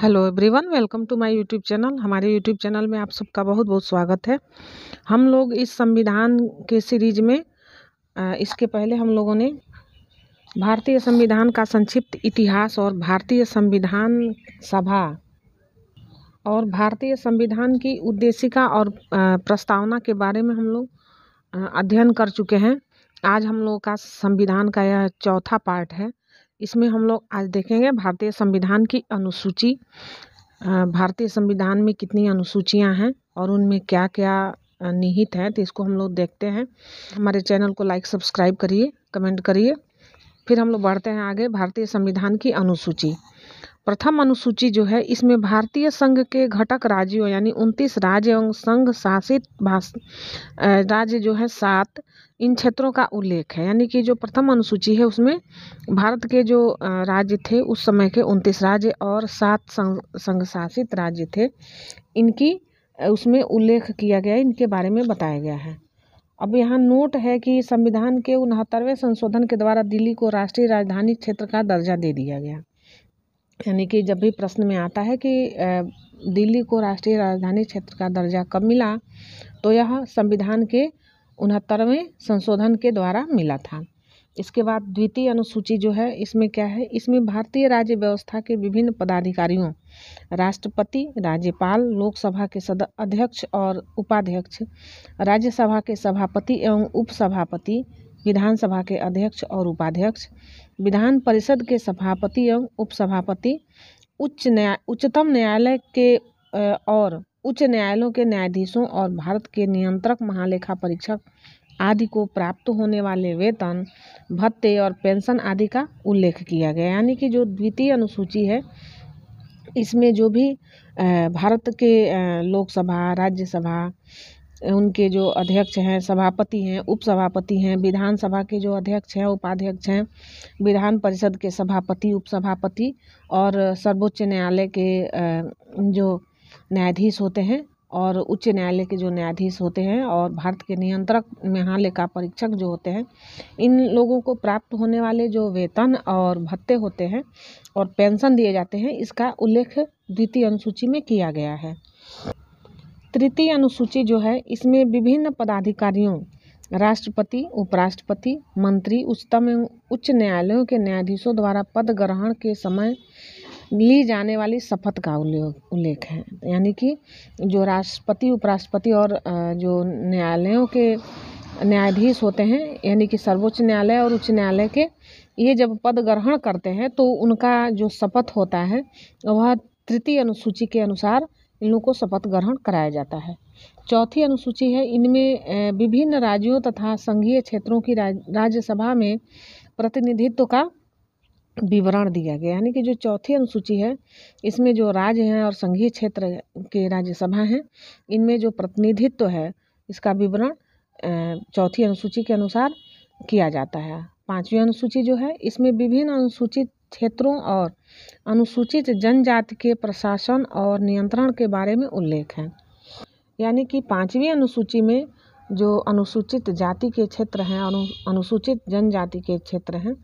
Hello everyone, welcome to my YouTube channel. हमारे YouTube channel में आप सबका बहुत बहुत स्वागत है। हम लोग इस संविधान के सीरीज में इसके पहले हम लोगों ने भारतीय संविधान का संक्षिप्त इतिहास और भारतीय संविधान सभा और भारतीय संविधान की उद्देशिका और प्रस्तावना के बारे में हम लोग अध्ययन कर चुके हैं। आज हम लोग का संविधान का यह चौथा पार्ट है। इसमें हम लोग आज देखेंगे भारतीय संविधान की अनुसूची। भारतीय संविधान में कितनी अनुसूचियां हैं और उनमें क्या क्या निहित है, तो इसको हम लोग देखते हैं। हमारे चैनल को लाइक सब्सक्राइब करिए, कमेंट करिए। फिर हम लोग बढ़ते हैं आगे। भारतीय संविधान की अनुसूची, प्रथम अनुसूची जो है, इसमें भारतीय संघ के घटक राज्यों यानी 29 राज्य एवं संघ शासित राज्य जो है 7, इन क्षेत्रों का उल्लेख है। यानी कि जो प्रथम अनुसूची है उसमें भारत के जो राज्य थे उस समय के 29 राज्य और 7 संघ शासित राज्य थे, इनकी उसमें उल्लेख किया गया, इनके बारे में बताया गया है। अब यहाँ नोट है कि संविधान के 69वें संशोधन के द्वारा दिल्ली को राष्ट्रीय राजधानी क्षेत्र का दर्जा दे दिया गया। यानी कि जब भी प्रश्न में आता है कि दिल्ली को राष्ट्रीय राजधानी क्षेत्र का दर्जा कब मिला, तो यह संविधान के 69वें संशोधन के द्वारा मिला था। इसके बाद द्वितीय अनुसूची जो है, इसमें क्या है, इसमें भारतीय राज्य व्यवस्था के विभिन्न पदाधिकारियों, राष्ट्रपति, राज्यपाल, लोकसभा के अध्यक्ष और उपाध्यक्ष, राज्यसभा के सभापति एवं उपसभापति, विधानसभा के अध्यक्ष और उपाध्यक्ष, विधान परिषद के सभापति एवं उपसभापति, उच्चतम न्यायालय के और उच्च न्यायालयों के न्यायाधीशों और भारत के नियंत्रक महालेखा परीक्षक आदि को प्राप्त होने वाले वेतन, भत्ते और पेंशन आदि का उल्लेख किया गया। यानी कि जो द्वितीय अनुसूची है, इसमें जो भी भारत के लोकसभा, राज्यसभा, उनके जो अध्यक्ष हैं, सभापति हैं, उपसभापति हैं, विधानसभा के जो अध्यक्ष हैं, उपाध्यक्ष हैं, विधान परिषद के सभापति, उपसभापति और सर्वोच्च न्यायालय के जो न्यायाधीश होते हैं और उच्च न्यायालय के जो न्यायाधीश होते हैं और भारत के नियंत्रक महालेखा परीक्षक जो होते हैं, इन लोगों को प्राप्त होने वाले जो वेतन और भत्ते होते हैं और पेंशन दिए जाते हैं, इसका उल्लेख द्वितीय अनुसूची में किया गया है। तृतीय अनुसूची जो है, इसमें विभिन्न पदाधिकारियों, राष्ट्रपति, उपराष्ट्रपति, मंत्री, उच्चतम एवं उच्च न्यायालयों के न्यायाधीशों द्वारा पद ग्रहण के समय ली जाने वाली शपथ का उल्लेख है। यानी कि जो राष्ट्रपति, उपराष्ट्रपति और जो न्यायालयों के न्यायाधीश होते हैं, यानी कि सर्वोच्च न्यायालय और उच्च न्यायालय के, ये जब पद ग्रहण करते हैं तो उनका जो शपथ होता है वह तृतीय अनुसूची के अनुसार इन लोगों को शपथ ग्रहण कराया जाता है। चौथी अनुसूची है, इनमें विभिन्न राज्यों तथा संघीय क्षेत्रों की राज्यसभा में प्रतिनिधित्व का विवरण दिया गया। यानी कि जो चौथी अनुसूची है, इसमें जो राज्य हैं और संघीय क्षेत्र के राज्यसभा हैं, इनमें जो प्रतिनिधित्व है, इसका विवरण चौथी अनुसूची के अनुसार किया जाता है। पांचवी अनुसूची जो है, इसमें विभिन्न अनुसूचित क्षेत्रों और अनुसूचित जनजाति के प्रशासन और नियंत्रण के बारे में उल्लेख है। यानी कि पांचवी अनुसूची में जो अनुसूचित जाति के क्षेत्र हैं और अनुसूचित जनजाति के क्षेत्र हैं,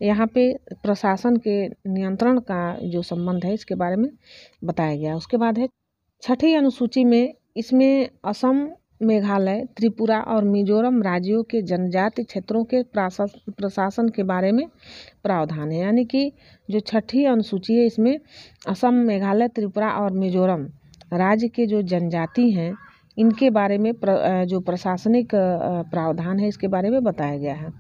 यहाँ पे प्रशासन के नियंत्रण का जो संबंध है, इसके बारे में बताया गया। उसके बाद है छठी अनुसूची में, इसमें असम, मेघालय, त्रिपुरा और मिजोरम राज्यों के जनजाति क्षेत्रों के प्रशासन के बारे में प्रावधान है। यानी कि जो छठी अनुसूची है, इसमें असम, मेघालय, त्रिपुरा और मिजोरम राज्य के जो जनजाति हैं, इनके बारे में जो प्रशासनिक प्रावधान है, इसके बारे में बताया गया है।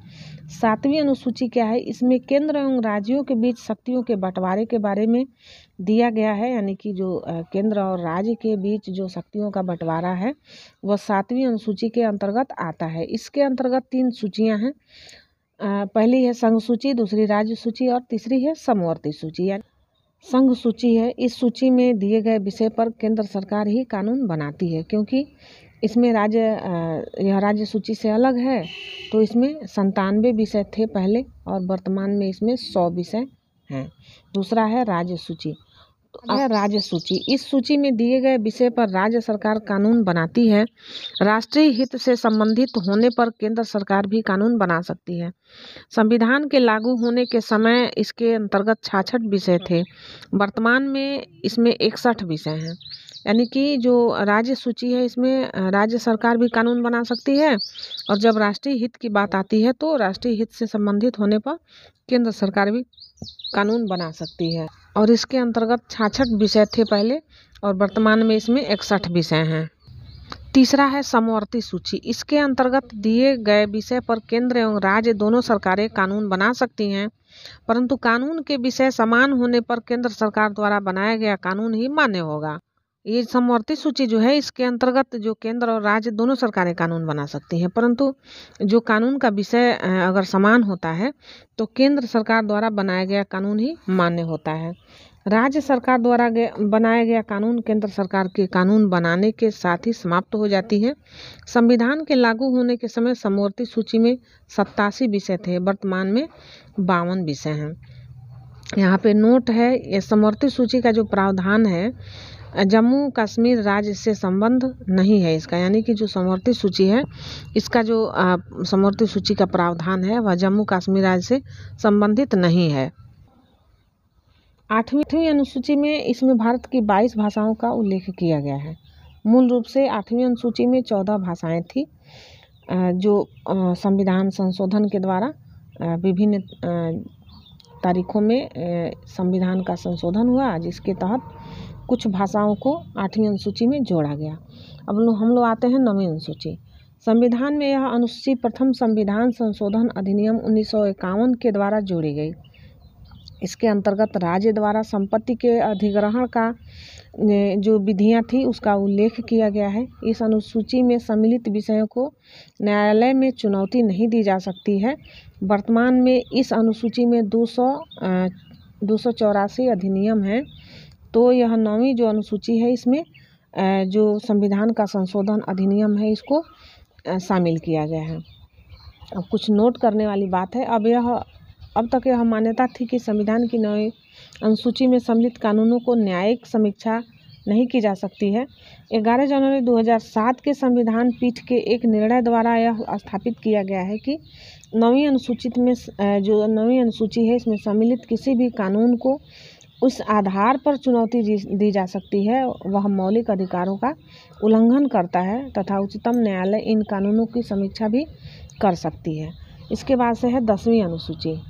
सातवीं अनुसूची क्या है, इसमें केंद्र एवं राज्यों के बीच शक्तियों के बंटवारे के बारे में दिया गया है। यानी कि जो केंद्र और राज्य के बीच जो शक्तियों का बंटवारा है, वह सातवीं अनुसूची के अंतर्गत आता है। इसके अंतर्गत 3 सूचियां हैं। पहली है संघ सूची, दूसरी राज्य सूची और तीसरी है समवर्ती सूची। यानी संघ सूची है, इस सूची में दिए गए विषय पर केंद्र सरकार ही कानून बनाती है, क्योंकि इसमें यह राज्य सूची से अलग है, तो इसमें 97 विषय थे पहले और वर्तमान में इसमें 100 विषय हैं। दूसरा है राज्य सूची, तो है राज्य सूची। इस सूची में दिए गए विषय पर राज्य सरकार कानून बनाती है। राष्ट्रीय हित से संबंधित होने पर केंद्र सरकार भी कानून बना सकती है। संविधान के लागू होने के समय इसके अंतर्गत 66 विषय थे। वर्तमान में इसमें 61 विषय हैं। यानी कि जो राज्य सूची है इसमें राज्य सरकार भी कानून बना सकती है, और जब राष्ट्रीय हित की बात आती है तो राष्ट्रीय हित से संबंधित होने पर केंद्र सरकार भी कानून बना सकती है। और इसके अंतर्गत 66 विषय थे पहले, और वर्तमान में इसमें 61 विषय हैं। तीसरा है समवर्ती सूची। इसके अंतर्गत दिए गए विषय पर केंद्र एवं राज्य दोनों सरकारें कानून बना सकती हैं, परंतु कानून के विषय समान होने पर केंद्र सरकार द्वारा बनाया गया कानून ही मान्य होगा। ये समवर्ती सूची जो है इसके अंतर्गत जो केंद्र और राज्य दोनों सरकारें कानून बना सकती हैं, परंतु जो कानून का विषय अगर समान होता है तो केंद्र सरकार द्वारा बनाया गया कानून ही मान्य होता है। राज्य सरकार द्वारा बनाया गया कानून केंद्र सरकार के कानून बनाने के साथ ही समाप्त हो जाती है। संविधान के लागू होने के समय समवर्ती सूची में 87 विषय थे, वर्तमान में 52 विषय हैं। यहाँ पे नोट है, ये समवर्ती सूची का जो प्रावधान है जम्मू कश्मीर राज्य से संबंध नहीं है इसका, यानी कि जो समवर्ती सूची है इसका जो समवर्ती सूची का प्रावधान है वह जम्मू कश्मीर राज्य से संबंधित नहीं है। 8वीं अनुसूची में इसमें भारत की 22 भाषाओं का उल्लेख किया गया है। मूल रूप से 8वीं अनुसूची में 14 भाषाएं थी, जो संविधान संशोधन के द्वारा विभिन्न तारीखों में संविधान का संशोधन हुआ, जिसके तहत कुछ भाषाओं को 8वीं अनुसूची में जोड़ा गया। अब हम लोग आते हैं 9वीं अनुसूची। संविधान में यह अनुसूची प्रथम संविधान संशोधन अधिनियम 1951 के द्वारा जोड़ी गई। इसके अंतर्गत राज्य द्वारा संपत्ति के अधिग्रहण का जो विधियां थी उसका उल्लेख किया गया है। इस अनुसूची में सम्मिलित विषयों को न्यायालय में चुनौती नहीं दी जा सकती है। वर्तमान में इस अनुसूची में 284 अधिनियम हैं। तो यह 9वीं जो अनुसूची है इसमें जो संविधान का संशोधन अधिनियम है इसको शामिल किया गया है। अब कुछ नोट करने वाली बात है, अब तक यह मान्यता थी कि संविधान की 9वीं अनुसूची में सम्मिलित कानूनों को न्यायिक समीक्षा नहीं की जा सकती है। 11 जनवरी 2007 के संविधान पीठ के एक निर्णय द्वारा यह स्थापित किया गया है कि 9वीं अनुसूची है इसमें सम्मिलित किसी भी कानून को उस आधार पर चुनौती दी जा सकती है वह मौलिक अधिकारों का उल्लंघन करता है तथा उच्चतम न्यायालय इन कानूनों की समीक्षा भी कर सकती है। इसके बाद से है 10वीं अनुसूची।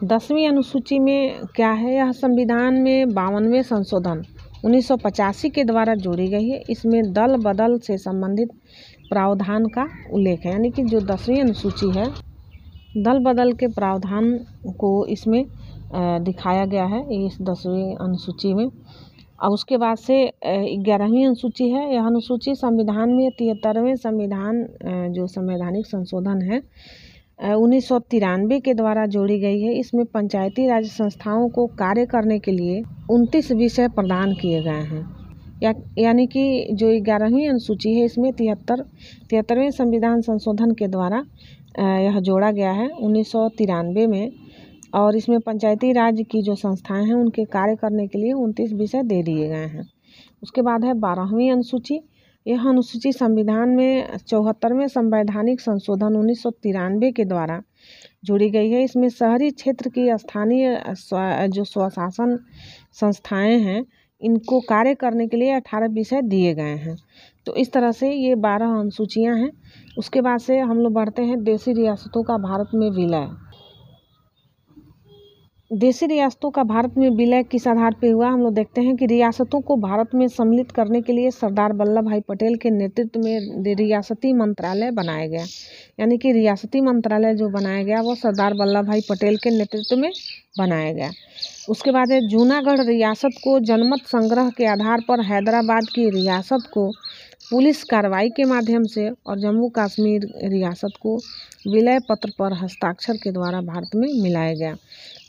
10वीं अनुसूची में क्या है, यह संविधान में 52वें संशोधन 1985 के द्वारा जोड़ी गई है। इसमें दल बदल से संबंधित प्रावधान का उल्लेख है, यानी कि जो 10वीं अनुसूची है दल बदल के प्रावधान को इसमें दिखाया गया है इस 10वीं अनुसूची में। और उसके बाद से 11वीं अनुसूची है। यह अनुसूची संविधान में 73वें संविधान जो संवैधानिक संशोधन है 1993 के द्वारा जोड़ी गई है। इसमें पंचायती राज संस्थाओं को कार्य करने के लिए 29 विषय प्रदान किए गए हैं। यानी कि जो 11वीं अनुसूची है इसमें 73वें संविधान संशोधन के द्वारा यह जोड़ा गया है 1993 में, और इसमें पंचायती राज की जो संस्थाएं हैं उनके कार्य करने के लिए 29 विषय दे दिए गए हैं। उसके बाद है 12वीं अनुसूची। यह अनुसूची संविधान में 74वें संवैधानिक संशोधन 1993 के द्वारा जोड़ी गई है। इसमें शहरी क्षेत्र की स्थानीय जो स्वशासन संस्थाएं हैं इनको कार्य करने के लिए 18 विषय दिए गए हैं। तो इस तरह से ये 12 अनुसूचियां हैं। उसके बाद से हम लोग बढ़ते हैं देशी रियासतों का भारत में विलय। देशी रियासतों का भारत में विलय किस आधार पर हुआ, हम लोग देखते हैं कि रियासतों को भारत में सम्मिलित करने के लिए सरदार वल्लभ भाई पटेल के नेतृत्व में रियासती मंत्रालय बनाया गया। यानी कि रियासती मंत्रालय जो बनाया गया वो सरदार वल्लभ भाई पटेल के नेतृत्व में बनाया गया। उसके बाद है जूनागढ़ रियासत को जनमत संग्रह के आधार पर हैदराबाद की रियासत को पुलिस कार्रवाई के माध्यम से और जम्मू कश्मीर रियासत को विलय पत्र पर हस्ताक्षर के द्वारा भारत में मिलाया गया।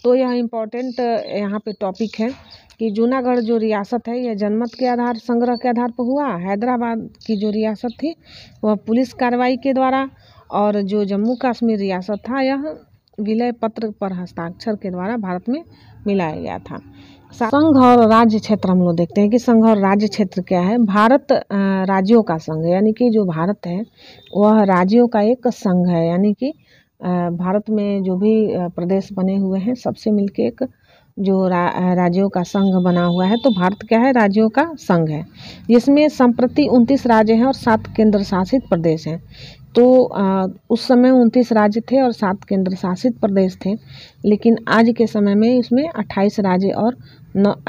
तो यह इम्पोर्टेंट यहाँ पे टॉपिक है कि जूनागढ़ जो रियासत है यह जनमत के आधार संग्रह के आधार पर हुआ। हैदराबाद की जो रियासत थी वह पुलिस कार्रवाई के द्वारा, और जो जम्मू कश्मीर रियासत था यह विलय पत्र पर हस्ताक्षर के द्वारा भारत में मिलाया गया था। संघ और राज्य क्षेत्र हम लोग देखते हैं कि संघ और राज्य क्षेत्र क्या है। भारत राज्यों का संघ है, यानी कि जो भारत है वह राज्यों का एक संघ है, यानी कि भारत में जो भी प्रदेश बने हुए हैं सबसे मिलके एक जो राज्यों का संघ बना हुआ है। तो भारत क्या है, राज्यों का संघ है, जिसमें संप्रति 29 राज्य हैं और 7 केंद्र शासित प्रदेश हैं। तो उस समय 29 राज्य थे और 7 केंद्र शासित प्रदेश थे, लेकिन आज के समय में इसमें 28 राज्य और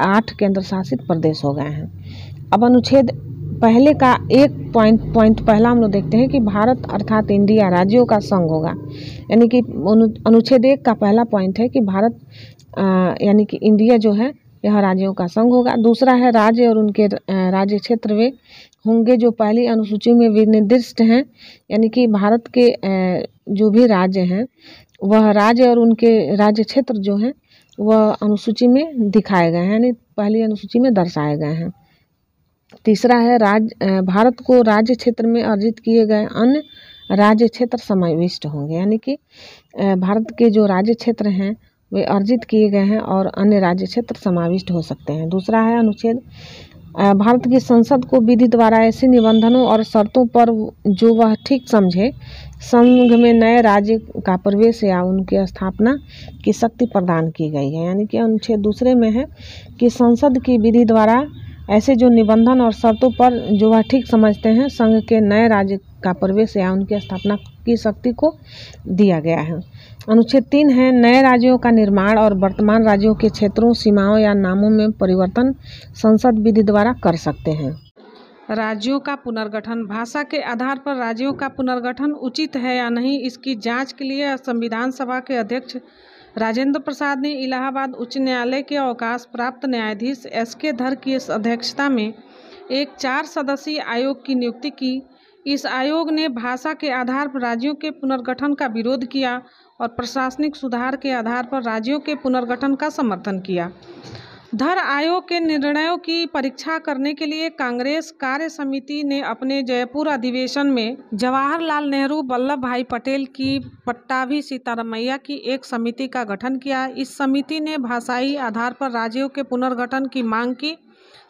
8 केंद्र शासित प्रदेश हो गए हैं। अब अनुच्छेद पहले का एक पॉइंट पहला हम लोग देखते हैं कि भारत अर्थात इंडिया राज्यों का संघ होगा, यानी कि अनुच्छेद 1 का पहला पॉइंट है कि भारत यानी कि इंडिया जो है यह राज्यों का संघ होगा। दूसरा है राज्य और उनके राज्य क्षेत्र वे होंगे जो पहली अनुसूची में विनिर्दिष्ट हैं, यानी कि भारत के जो भी राज्य हैं वह राज्य और उनके राज्य क्षेत्र जो हैं वह अनुसूची में दिखाए गए हैं, यानी पहली अनुसूची में दर्शाए गए हैं। तीसरा है भारत को राज्य क्षेत्र में अर्जित किए गए अन्य राज्य क्षेत्र समाविष्ट होंगे, यानी कि भारत के जो राज्य क्षेत्र हैं वे अर्जित किए गए हैं और अन्य राज्य क्षेत्र समाविष्ट हो सकते हैं। दूसरा है अनुच्छेद भारत की संसद को विधि द्वारा ऐसे निबंधनों और शर्तों पर जो वह ठीक समझे संघ में नए राज्य का प्रवेश या उनकी स्थापना की शक्ति प्रदान की गई है, यानी कि अनुच्छेद दूसरे में है कि संसद की विधि द्वारा ऐसे जो निबंधन और शर्तों पर जो वह ठीक समझते हैं संघ के नए राज्य का प्रवेश या उनकी स्थापना की शक्ति को दिया गया है। अनुच्छेद 3 है नए राज्यों का निर्माण और वर्तमान राज्यों के क्षेत्रों, सीमाओं या नामों में परिवर्तन संसद विधि द्वारा कर सकते हैं। राज्यों का पुनर्गठन, भाषा के आधार पर राज्यों का पुनर्गठन उचित है या नहीं, इसकी जांच के लिए संविधान सभा के अध्यक्ष राजेंद्र प्रसाद ने इलाहाबाद उच्च न्यायालय के अवकाश प्राप्त न्यायाधीश SK धर की अध्यक्षता में एक 4 सदस्यीय आयोग की नियुक्ति की। इस आयोग ने भाषा के आधार पर राज्यों के पुनर्गठन का विरोध किया और प्रशासनिक सुधार के आधार पर राज्यों के पुनर्गठन का समर्थन किया। धर आयोग के निर्णयों की परीक्षा करने के लिए कांग्रेस कार्य समिति ने अपने जयपुर अधिवेशन में जवाहरलाल नेहरू, वल्लभ भाई पटेल की पट्टाभी सीतारमैया की एक समिति का गठन किया। इस समिति ने भाषाई आधार पर राज्यों के पुनर्गठन की मांग की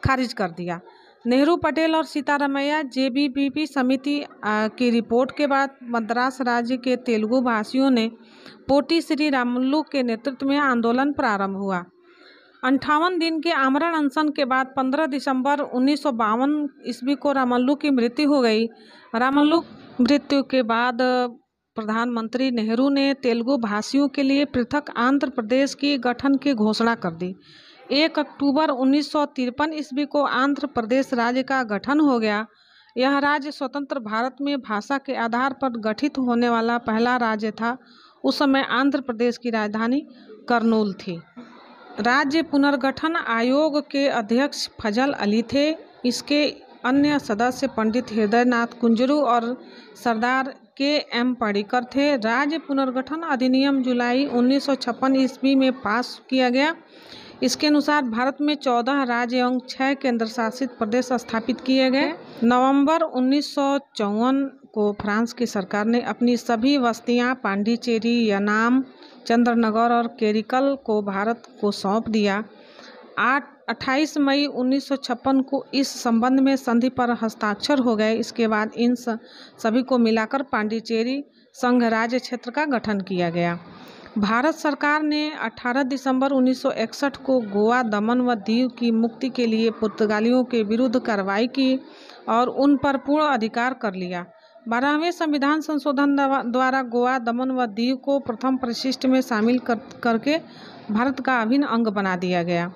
खारिज कर दिया। नेहरू, पटेल और सीतारमैया JBPP समिति की रिपोर्ट के बाद मद्रास राज्य के तेलुगु भाषियों ने पोटी श्री रामुलु के नेतृत्व में आंदोलन प्रारंभ हुआ। 58 दिन के आमरण अनशन के बाद 15 दिसंबर 1952 ईस्वी को रामुलु की मृत्यु हो गई। रामुलु मृत्यु के बाद प्रधानमंत्री नेहरू ने तेलुगु भाषियों के लिए पृथक आंध्र प्रदेश की गठन की घोषणा कर दी। 1 अक्टूबर 1953 ईस्वी को आंध्र प्रदेश राज्य का गठन हो गया। यह राज्य स्वतंत्र भारत में भाषा के आधार पर गठित होने वाला पहला राज्य था। उस समय आंध्र प्रदेश की राजधानी करनूल थी। राज्य पुनर्गठन आयोग के अध्यक्ष फजल अली थे। इसके अन्य सदस्य पंडित हृदयनाथ कुंजरू और सरदार KM पर्रिकर थे। राज्य पुनर्गठन अधिनियम जुलाई 1956 ईस्वी में पास किया गया। इसके अनुसार भारत में 14 राज्य एवं 6 केंद्र शासित प्रदेश स्थापित किए गए। नवंबर 1954 को फ्रांस की सरकार ने अपनी सभी बस्तियां पांडिचेरी, यनाम, चंद्रनगर और केरिकल को भारत को सौंप दिया। 28 मई 1956 को इस संबंध में संधि पर हस्ताक्षर हो गए। इसके बाद इन सभी को मिलाकर पांडिचेरी संघ राज्य क्षेत्र का गठन किया गया। भारत सरकार ने 18 दिसंबर 1961 को गोवा, दमन व दीव की मुक्ति के लिए पुर्तगालियों के विरुद्ध कार्रवाई की और उन पर पूर्ण अधिकार कर लिया। 12वें संविधान संशोधन द्वारा गोवा, दमन व दीव को प्रथम परिशिष्ट में शामिल करके भारत का अभिन्न अंग बना दिया गया।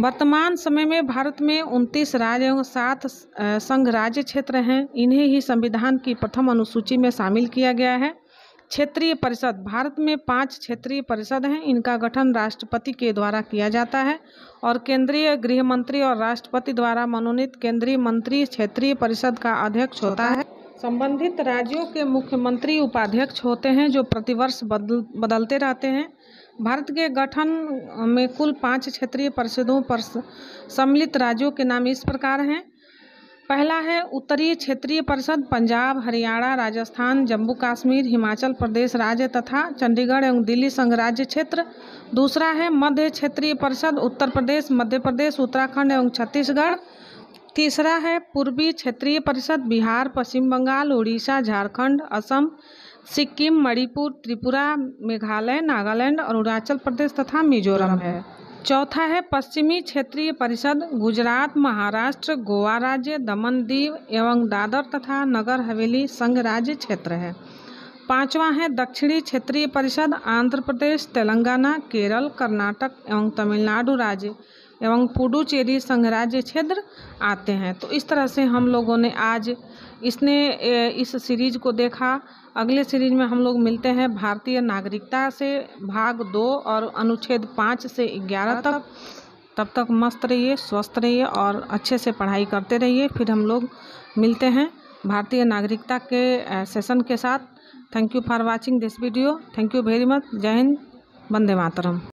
वर्तमान समय में भारत में 29 राज्य एवं 7 संघ राज्य क्षेत्र हैं। इन्हें ही संविधान की प्रथम अनुसूची में शामिल किया गया है। क्षेत्रीय परिषद, भारत में 5 क्षेत्रीय परिषद हैं। इनका गठन राष्ट्रपति के द्वारा किया जाता है और केंद्रीय गृह मंत्री और राष्ट्रपति द्वारा मनोनीत केंद्रीय मंत्री क्षेत्रीय परिषद का अध्यक्ष होता है। संबंधित राज्यों के मुख्यमंत्री उपाध्यक्ष होते हैं जो प्रतिवर्ष बदलते रहते हैं। भारत के गठन में कुल 5 क्षेत्रीय परिषदों पर सम्मिलित राज्यों के नाम इस प्रकार हैं: पहला है उत्तरीय क्षेत्रीय परिषद पंजाब, हरियाणा, राजस्थान, जम्मू कश्मीर, हिमाचल प्रदेश राज्य तथा चंडीगढ़ एवं दिल्ली संघ राज्य क्षेत्र। दूसरा है मध्य क्षेत्रीय परिषद उत्तर प्रदेश, मध्य प्रदेश, उत्तराखंड एवं छत्तीसगढ़। तीसरा है पूर्वी क्षेत्रीय परिषद बिहार, पश्चिम बंगाल, उड़ीसा, झारखंड, असम, सिक्किम, मणिपुर, त्रिपुरा, मेघालय, नागालैंड, अरुणाचल प्रदेश तथा मिजोरम है। चौथा है पश्चिमी क्षेत्रीय परिषद गुजरात, महाराष्ट्र, गोवा राज्य, दमन दीव एवं दादर तथा नगर हवेली संघ राज्य क्षेत्र है। पांचवा है दक्षिणी क्षेत्रीय परिषद आंध्र प्रदेश, तेलंगाना, केरल, कर्नाटक एवं तमिलनाडु राज्य एवं पुडुचेरी संघ राज्य क्षेत्र आते हैं। तो इस तरह से हम लोगों ने आज इस सीरीज को देखा। अगले सीरीज में हम लोग मिलते हैं भारतीय नागरिकता से भाग 2 और अनुच्छेद 5 से 11 तक। तब तक मस्त रहिए, स्वस्थ रहिए और अच्छे से पढ़ाई करते रहिए। फिर हम लोग मिलते हैं भारतीय नागरिकता के सेशन के साथ। Thank you for watching this video. Thank you very much. जय हिंद, वंदे मातरम।